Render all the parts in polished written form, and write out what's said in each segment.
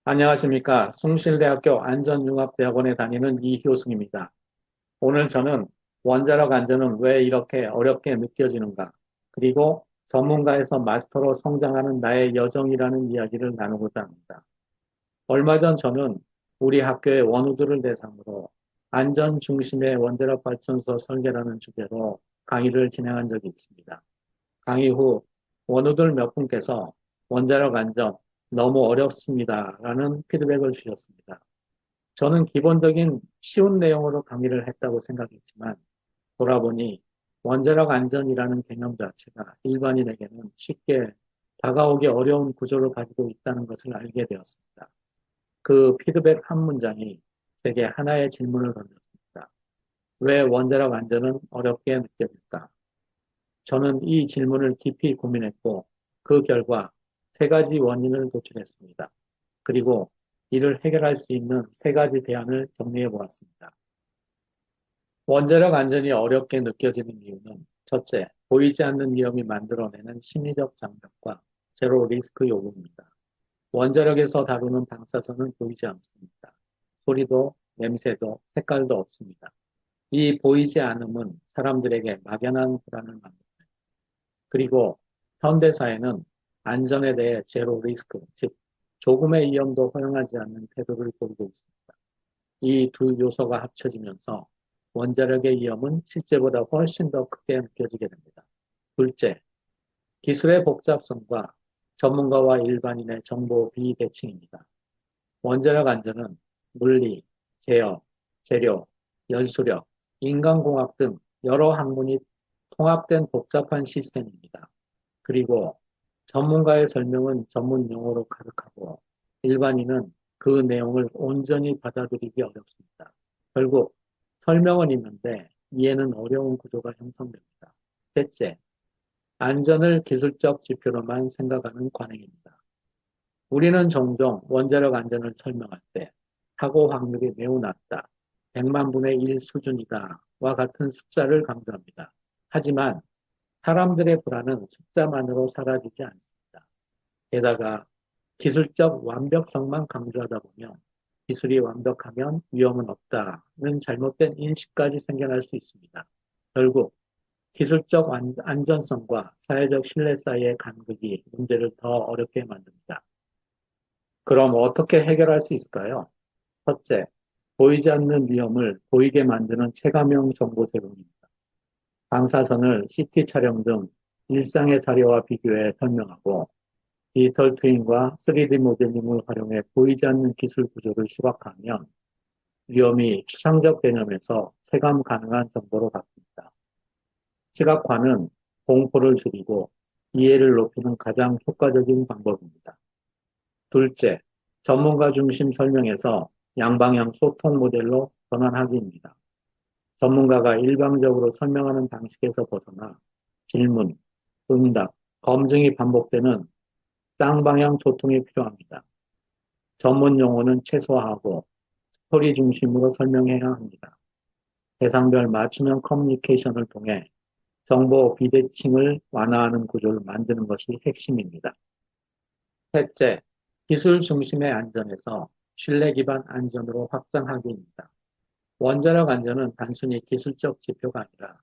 안녕하십니까. 숭실대학교 안전융합대학원에 다니는 이효승입니다. 오늘 저는 원자력 안전은 왜 이렇게 어렵게 느껴지는가, 그리고 전문가에서 마스터로 성장하는 나의 여정이라는 이야기를 나누고자 합니다. 얼마 전 저는 우리 학교의 원우들을 대상으로 안전 중심의 원자력 발전소 설계라는 주제로 강의를 진행한 적이 있습니다. 강의 후 원우들 몇 분께서 원자력 안전 너무 어렵습니다라는 피드백을 주셨습니다. 저는 기본적인 쉬운 내용으로 강의를 했다고 생각했지만 돌아보니 원자력 안전이라는 개념 자체가 일반인에게는 쉽게 다가오기 어려운 구조를 가지고 있다는 것을 알게 되었습니다. 그 피드백 한 문장이 제게 하나의 질문을 던졌습니다. 왜 원자력 안전은 어렵게 느껴질까? 저는 이 질문을 깊이 고민했고 그 결과 세 가지 원인을 도출했습니다. 그리고 이를 해결할 수 있는 세 가지 대안을 정리해 보았습니다. 원자력 안전이 어렵게 느껴지는 이유는 첫째, 보이지 않는 위험이 만들어내는 심리적 장벽과 제로 리스크 요구입니다. 원자력에서 다루는 방사선은 보이지 않습니다. 소리도, 냄새도, 색깔도 없습니다. 이 보이지 않음은 사람들에게 막연한 불안을 만듭니다. 그리고 현대사회는 안전에 대해 제로 리스크, 즉 조금의 위험도 허용하지 않는 태도를 보이고 있습니다. 이 두 요소가 합쳐지면서 원자력의 위험은 실제보다 훨씬 더 크게 느껴지게 됩니다. 둘째, 기술의 복잡성과 전문가와 일반인의 정보 비대칭입니다. 원자력 안전은 물리, 제어, 재료, 연수력, 인간공학 등 여러 학문이 통합된 복잡한 시스템입니다. 그리고 전문가의 설명은 전문 용어로 가득하고 일반인은 그 내용을 온전히 받아들이기 어렵습니다. 결국 설명은 있는데 이해는 어려운 구조가 형성됩니다. 셋째, 안전을 기술적 지표로만 생각하는 관행입니다. 우리는 종종 원자력 안전을 설명할 때 사고 확률이 매우 낮다, 100만 분의 1 수준이다 와 같은 숫자를 강조합니다. 하지만 사람들의 불안은 숫자만으로 사라지지 않습니다. 게다가 기술적 완벽성만 강조하다 보면 기술이 완벽하면 위험은 없다는 잘못된 인식까지 생겨날 수 있습니다. 결국 기술적 안전성과 사회적 신뢰 사이의 간극이 문제를 더 어렵게 만듭니다. 그럼 어떻게 해결할 수 있을까요? 첫째, 보이지 않는 위험을 보이게 만드는 체감형 정보 제공입니다. 방사선을 CT 촬영 등 일상의 사례와 비교해 설명하고 디지털 트윈과 3D 모델링을 활용해 보이지 않는 기술 구조를 시각화하면 위험이 추상적 개념에서 체감 가능한 정보로 바뀝니다. 시각화는 공포를 줄이고 이해를 높이는 가장 효과적인 방법입니다. 둘째, 전문가 중심 설명에서 양방향 소통 모델로 전환하기입니다. 전문가가 일방적으로 설명하는 방식에서 벗어나 질문, 응답, 검증이 반복되는 쌍방향 소통이 필요합니다. 전문 용어는 최소화하고 스토리 중심으로 설명해야 합니다. 대상별 맞춤형 커뮤니케이션을 통해 정보 비대칭을 완화하는 구조를 만드는 것이 핵심입니다. 셋째, 기술 중심의 안전에서 신뢰 기반 안전으로 확장하기입니다. 원자력 안전은 단순히 기술적 지표가 아니라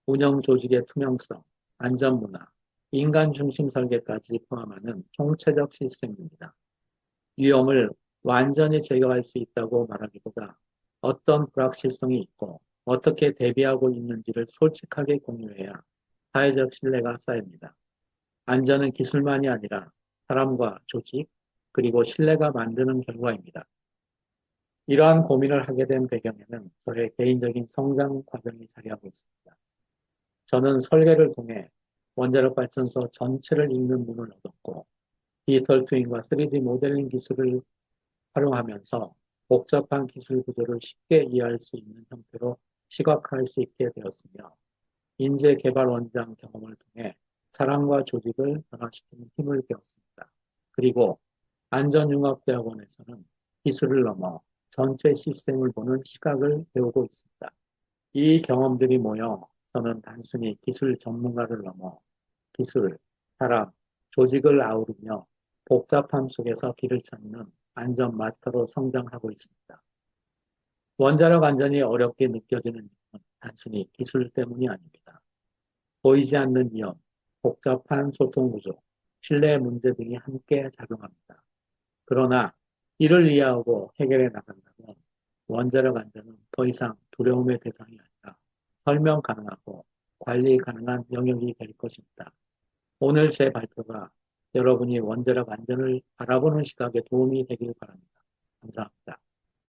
운영 조직의 투명성, 안전 문화, 인간 중심 설계까지 포함하는 총체적 시스템입니다. 위험을 완전히 제거할 수 있다고 말하기보다 어떤 불확실성이 있고 어떻게 대비하고 있는지를 솔직하게 공유해야 사회적 신뢰가 쌓입니다. 안전은 기술만이 아니라 사람과 조직, 그리고 신뢰가 만드는 결과입니다. 이러한 고민을 하게 된 배경에는 저의 개인적인 성장 과정이 자리하고 있습니다. 저는 설계를 통해 원자력 발전소 전체를 읽는 눈을 얻었고, 디지털 트윈과 3D 모델링 기술을 활용하면서 복잡한 기술 구조를 쉽게 이해할 수 있는 형태로 시각화할 수 있게 되었으며, 인재 개발 원장 경험을 통해 사람과 조직을 변화시키는 힘을 배웠습니다. 그리고 안전융합대학원에서는 기술을 넘어 전체 시스템을 보는 시각을 배우고 있습니다. 이 경험들이 모여 저는 단순히 기술 전문가를 넘어 기술, 사람, 조직을 아우르며 복잡함 속에서 길을 찾는 안전 마스터로 성장하고 있습니다. 원자력 안전이 어렵게 느껴지는 이유는 단순히 기술 때문이 아닙니다. 보이지 않는 위험, 복잡한 소통 구조, 신뢰 문제 등이 함께 작용합니다. 그러나 이를 이해하고 해결해 나간다면 원자력 안전은 더 이상 두려움의 대상이 아니라 설명 가능하고 관리 가능한 영역이 될 것입니다. 오늘 제 발표가 여러분이 원자력 안전을 바라보는 시각에 도움이 되길 바랍니다. 감사합니다.